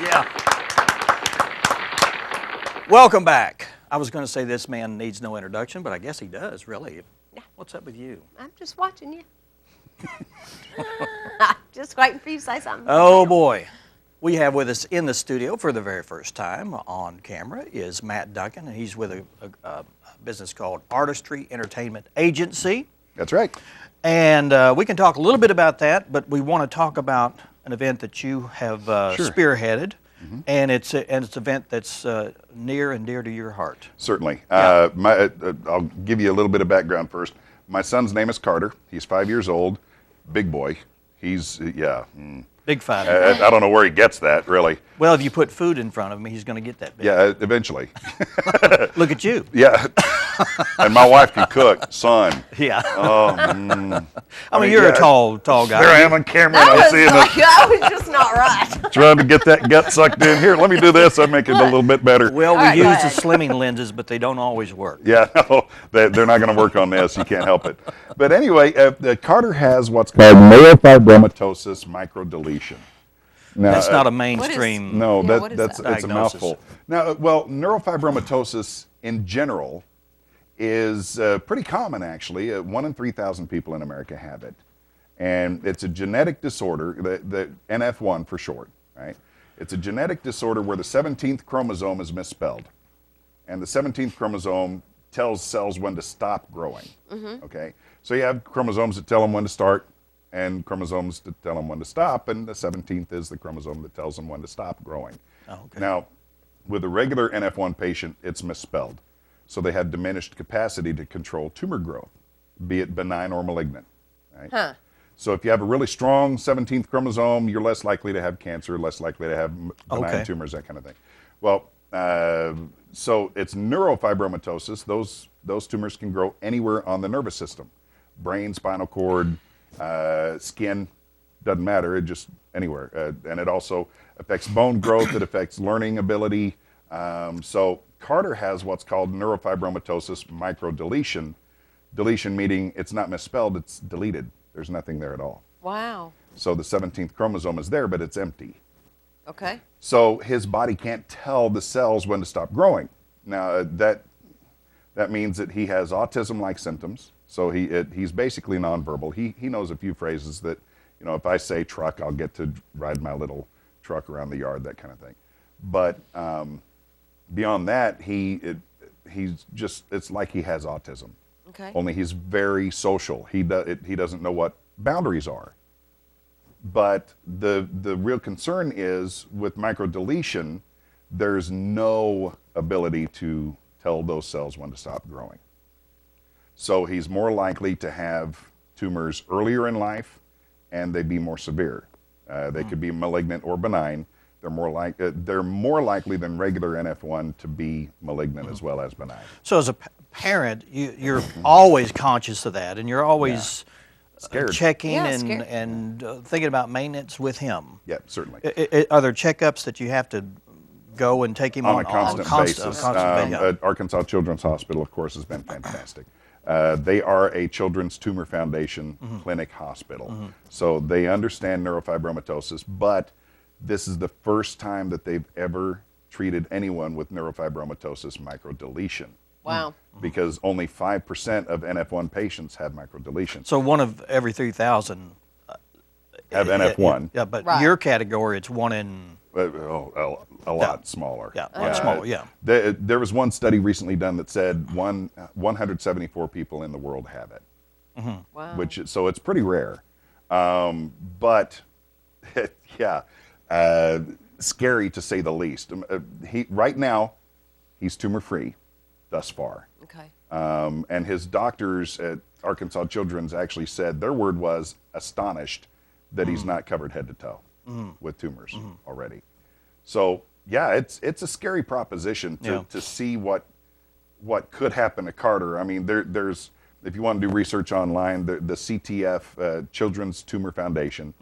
Yeah. Welcome back. I was going to say this man needs no introduction, but I guess he does, really. Yeah. What's up with you? I'm just watching you. Just waiting for you to say something. Oh, boy. We have with us in the studio for the very first time on camera is Matt Duncan, and he's with a business called Artistry Entertainment Agency. That's right. And we can talk a little bit about that, but we want to talk about an event that you have spearheaded, and it's an event that's near and dear to your heart. Certainly. Yeah. I'll give you a little bit of background first. My son's name is Carter. He's 5 years old, big boy. He's, Big five. I don't know where he gets that, really. Well, if you put food in front of him, he's going to get that big. Yeah, eventually. Look at you. Yeah. And my wife can cook, son. Yeah. Oh, I mean, you're a tall guy. Here I am on camera, and I'm seeing That was just not right. trying to get that gut sucked in. Here, let me do this. I'll make it a little bit better. Well, we All right, go use the ahead. slimming lenses, but they don't always work. Yeah, no, they're not going to work on this. You can't help it. But anyway, Carter has what's called neurofibromatosis microdeletion. Now, That's not a mainstream. No, Yeah, what is that's that? it's a mouthful. Now, well, neurofibromatosis in general is pretty common, actually. 1 in 3,000 people in America have it, and it's a genetic disorder, the NF1 for short. Right? It's a genetic disorder where the 17th chromosome is misspelled, and the 17th chromosome tells cells when to stop growing. Okay, so you have chromosomes that tell them when to start, and chromosomes that tell them when to stop, and the 17th is the chromosome that tells them when to stop growing. Oh, okay. Now, with a regular NF1 patient, it's misspelled. So they have diminished capacity to control tumor growth, be it benign or malignant. Right? Huh. So if you have a really strong 17th chromosome, you're less likely to have cancer, less likely to have benign Okay. tumors, that kind of thing. Well, so it's neurofibromatosis. Those tumors can grow anywhere on the nervous system. Brain, spinal cord, skin, doesn't matter, it just anywhere. And it also affects bone growth, it affects learning ability. So Carter has what's called neurofibromatosis microdeletion. Deletion meaning it's not misspelled, it's deleted. There's nothing there at all. Wow. So the 17th chromosome is there, but it's empty. Okay. So his body can't tell the cells when to stop growing. Now that means that he has autism-like symptoms. So he's basically nonverbal. He knows a few phrases that, if I say truck, I'll get to ride my little truck around the yard, that kind of thing. But beyond that, he's just, it's like he has autism. Okay. Only he's very social. He doesn't know what boundaries are. But the real concern is with microdeletion, there's no ability to tell those cells when to stop growing. So he's more likely to have tumors earlier in life, and they'd be more severe. They could be malignant or benign. They're more likely than regular NF1 to be malignant as well as benign. So as a parent, you're always conscious of that, and you're always Scared. checking Yeah, and, scared. and thinking about maintenance with him. Yeah, certainly. Are there checkups that you have to go and take him On a constant basis. Yeah. Arkansas Children's Hospital, of course, has been fantastic. They are a Children's Tumor Foundation clinic hospital. So they understand neurofibromatosis, but this is the first time that they've ever treated anyone with neurofibromatosis microdeletion. Wow. Because only 5% of NF1 patients have microdeletion. So one of every 3,000 have NF1. Yeah, but Right. your category, it's one in. A lot smaller. Yeah, a lot smaller. Yeah. There was one study recently done that said 174 people in the world have it. Wow. So it's pretty rare. But yeah, scary to say the least. Right now, he's tumor free, thus far. Okay. And his doctors at Arkansas Children's actually said their word was astonished that he's not covered head to toe with tumors already. So yeah, it's a scary proposition to see what could happen to Carter. I mean, there's if you want to do research online, the CTF Children's Tumor Foundation,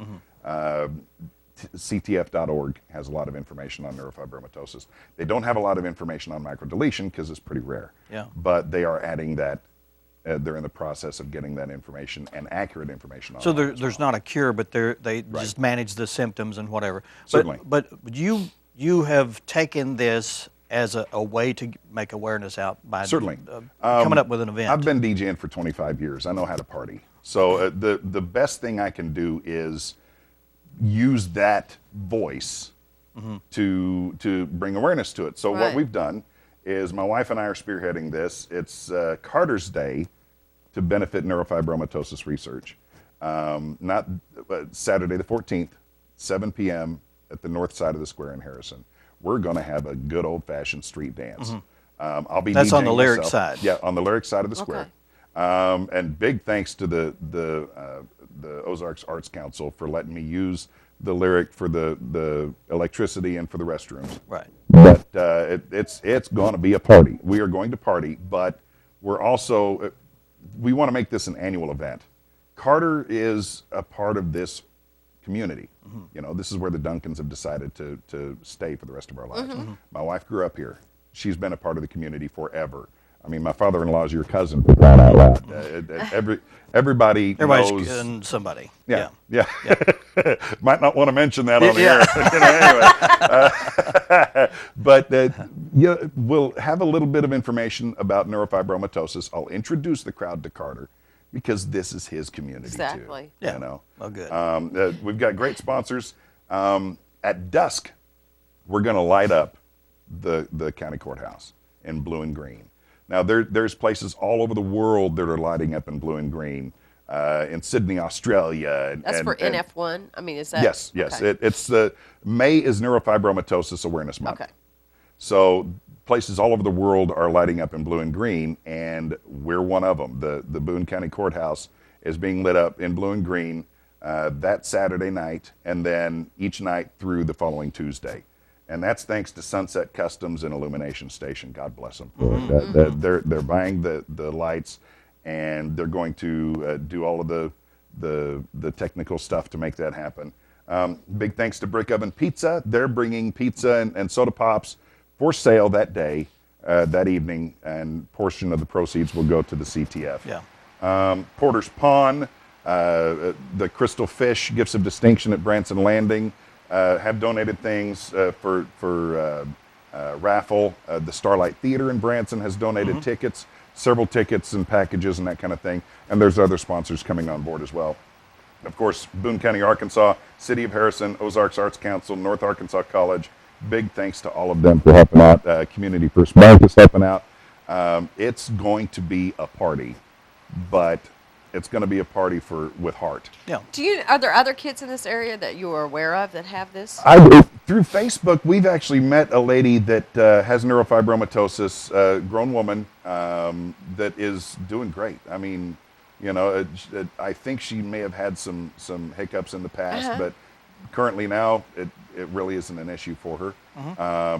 CTF.org has a lot of information on neurofibromatosis. They don't have a lot of information on microdeletion because it's pretty rare. Yeah. But they are adding that. They're in the process of getting that information and accurate information on So it. there's not a cure, but they just manage the symptoms and whatever. Certainly. But you you have taken this as a way to make awareness out by Certainly. Coming up with an event. I've been DJing for 25 years. I know how to party. So the best thing I can do is use that voice to bring awareness to it. So what we've done is my wife and I are spearheading this. It's Carter's Day to benefit neurofibromatosis research. Not Saturday the 14th, 7 p.m. at the north side of the square in Harrison. We're going to have a good old-fashioned street dance. I'll be That's DJing on the lyric myself. side. Yeah, on the lyric side of the square. And big thanks to the Ozarks Arts Council for letting me use the lyric for the electricity and for the restrooms. Right. But it's going to be a party. We are going to party, but we're also we want to make this an annual event. Carter is a part of this community. You know, this is where the Duncans have decided to stay for the rest of our lives. My wife grew up here. She's been a part of the community forever. I mean, my father-in-law is your cousin. Everybody Everybody's knows somebody. Yeah. Might not want to mention that on the air. But we'll have a little bit of information about neurofibromatosis. I'll introduce the crowd to Carter because this is his community Exactly. too. Yeah. You know? Oh, good. We've got great sponsors. At dusk, we're going to light up the county courthouse in blue and green. Now, there's places all over the world that are lighting up in blue and green. In Sydney, Australia. That's for NF1? I mean, is that? Yes. Okay. It's May is Neurofibromatosis Awareness Month. Okay. So places all over the world are lighting up in blue and green, and we're one of them. The Boone County Courthouse is being lit up in blue and green that Saturday night, and then each night through the following Tuesday. And that's thanks to Sunset Customs and Illumination Station. God bless them. They're buying the lights, and they're going to do all of the technical stuff to make that happen. Big thanks to Brick Oven Pizza. They're bringing pizza and soda pops for sale that day, that evening, and portion of the proceeds will go to the CTF. Yeah. Porter's Pawn, the Crystal Fish Gifts of Distinction at Branson Landing have donated things for raffle. The Starlight Theater in Branson has donated tickets, several tickets and packages and that kind of thing. And there's other sponsors coming on board as well. Of course, Boone County, Arkansas, City of Harrison, Ozarks Arts Council, North Arkansas College. Big thanks to all of them for helping out. Community First Bank is helping out. It's going to be a party, but it's going to be a party with heart. Yeah. Are there other kids in this area that you are aware of that have this? Through Facebook, we've actually met a lady that has neurofibromatosis, a grown woman that is doing great. I mean, you know, I think she may have had some hiccups in the past, but currently now it really isn't an issue for her.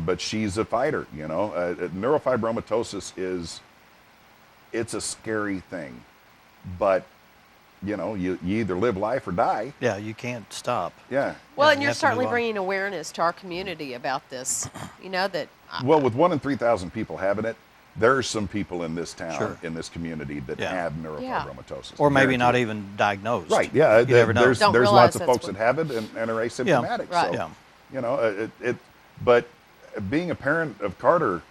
But she's a fighter, you know. Neurofibromatosis it's a scary thing, but you know, you either live life or die. Yeah, you can't stop. Yeah. Well, Yeah, and you you're have to certainly move on. bringing awareness to our community about this. You know that. Well, with 1 in 3,000 people having it, there's some people in this town, Sure. in this community that Yeah. have neurofibromatosis. Or maybe not Guaranteed. even diagnosed. Right, yeah. You never know. There's Don't lots realize of that's folks what- that have it and are asymptomatic. Right. So, Yeah. you know, but being a parent of Carter,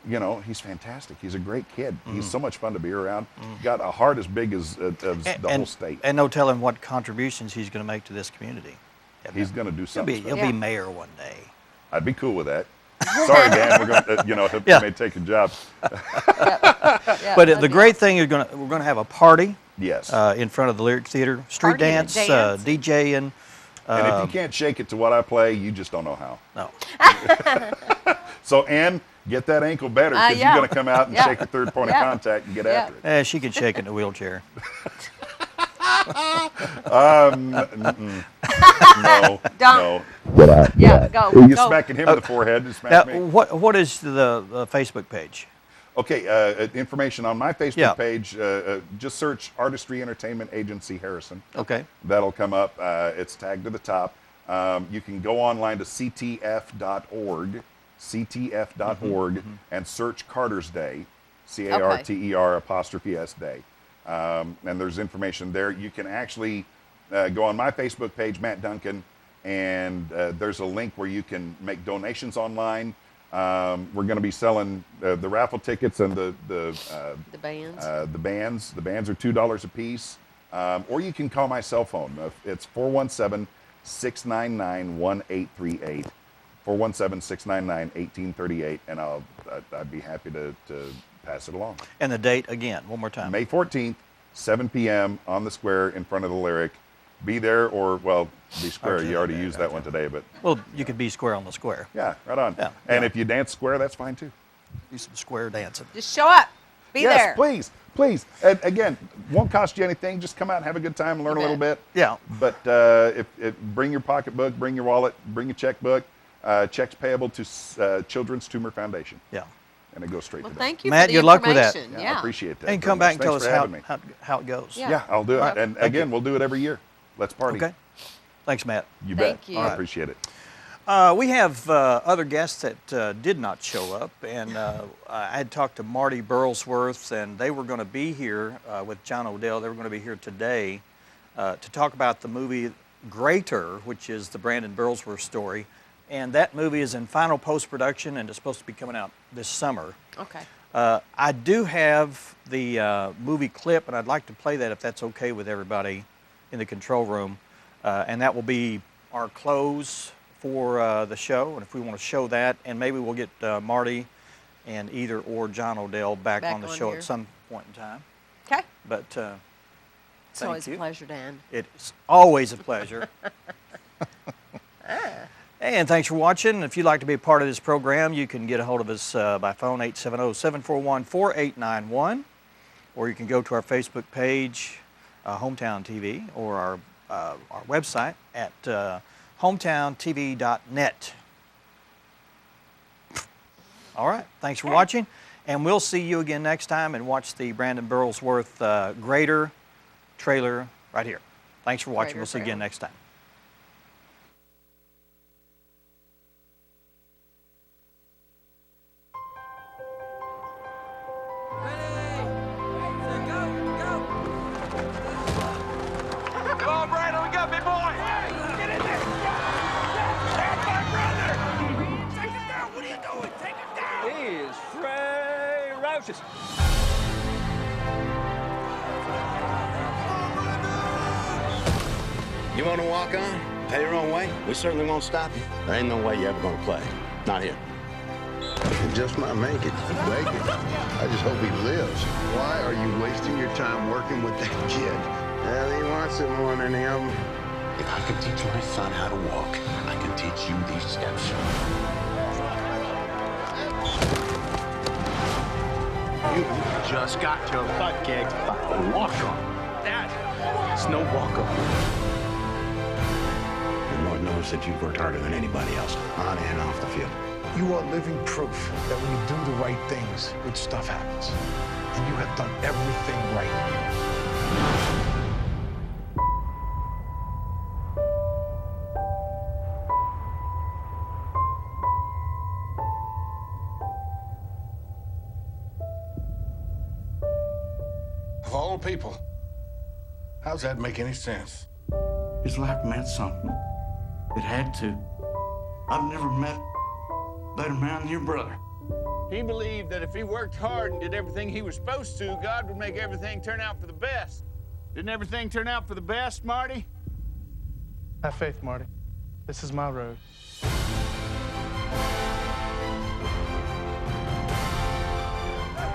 you know, he's fantastic. He's a great kid. He's so much fun to be around. Got a heart as big as the whole state. And no telling what contributions he's going to make to this community. He's going to do something He'll special. be mayor one day. I'd be cool with that. Sorry, Dan. We're going to, you know, Yeah. may take a job. Yeah, But that'd the be great thing is we're going to have a party Yes. in front of the Lyric Theater, street Party and dance, dance. DJing. and if you can't shake it to what I play, you just don't know how. No. So, Ann, get that ankle better because yeah. you're going to come out and Yeah. shake a third point Yeah. of contact and get Yeah. after it. She can shake it in a wheelchair. No, Don't. no. Yeah, go. You're go. smacking him in the forehead. You Now, smack me. what is the Facebook page? Okay, information on my Facebook Yeah. page. Just search Artistry Entertainment Agency Harrison. Okay. That'll come up. It's tagged to the top. You can go online to ctf.org, and search Carter's Day, CARTER''S Day. And there's information there. You can actually go on my Facebook page, Matt Duncan, and there's a link where you can make donations online. We're going to be selling the raffle tickets and the bands. The bands are $2 a piece. Or you can call my cell phone. It's 417-699-1838. 417-699-1838, and I'd be happy to pass it along. And the date again, one more time. May 14th, 7 p.m. on the square in front of the Lyric. Be there or, well, be square. You already used that one today, but. Well, you could be square on the square. Yeah, right on. Yeah, and yeah. if you dance square, that's fine too. Do some square dancing. Just show up. Be yes, there. Please, please. And again, won't cost you anything. Just come out and have a good time, learn a little bit. Yeah. But bring your pocketbook, bring your wallet, bring your checkbook. Checks payable to Children's Tumor Foundation. Yeah. And it goes straight to them. Thank you Matt, for the good luck with that. information. Yeah, I appreciate that. And very come back much. and tell Thanks us for having me. how it goes. Yeah. Yeah, I'll do it. Right. And Thank again, you. we'll do it every year. Let's party. Okay. Thanks, Matt. You bet. Thank you. I appreciate it. We have other guests that did not show up, and I had talked to Marty Burlsworth, and they were going to be here with John O'Dell. They were going to be here today to talk about the movie Greater, which is the Brandon Burlsworth story. And that movie is in final post-production and is supposed to be coming out this summer. Okay. I do have the movie clip, and I'd like to play that if that's okay with everybody in the control room. And that will be our close for the show. And if we want to show that, and maybe we'll get Marty and either or John O'Dell back on the show here. at some point in time. Okay. But It's always a pleasure, Dan. It's always a pleasure. And thanks for watching. If you'd like to be a part of this program, you can get a hold of us by phone, 870-741-4891. Or you can go to our Facebook page, Hometown TV, or our website at hometowntv.net. All right. Thanks for watching. And we'll see you again next time and watch the Brandon Burlsworth Greater trailer right here. Thanks for watching. We'll see you again next time. You want to walk on? Pay your own way? We certainly won't stop you. There ain't no way you're ever going to play. Not here. He just might make it. Make it. I just hope he lives. Why are you wasting your time working with that kid? Well, he wants it more than him. If I can teach my son how to walk, I can teach you these steps. You just got your butt kicked by a walk-on. That is no walk-on. And Lord knows that you've worked harder than anybody else, on and off the field. You are living proof that when you do the right things, good stuff happens. And you have done everything right. Of all people, how's that make any sense? His life meant something. It had to. I've never met a better man than your brother. He believed that if he worked hard and did everything he was supposed to, God would make everything turn out for the best. Didn't everything turn out for the best, Marty? Have faith, Marty. This is my road.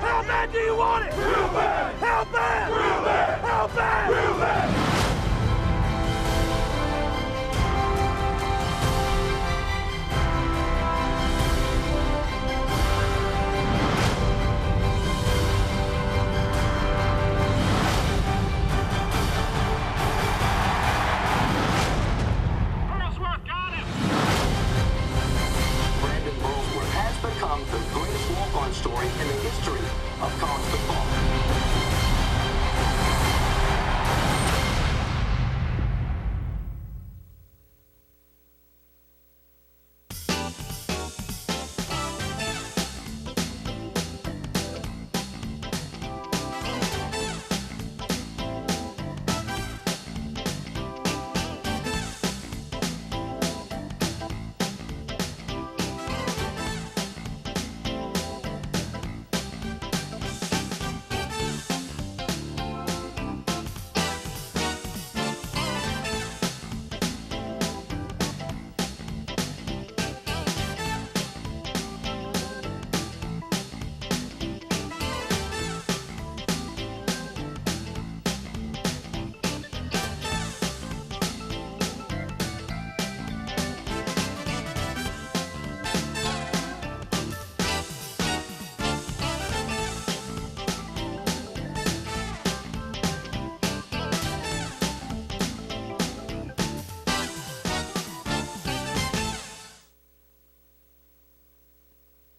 How bad do you want it? Real bad! How bad? Real bad! How bad? Real bad! Brandon Burlsworth has become the greatest walk-on story in the history of college football.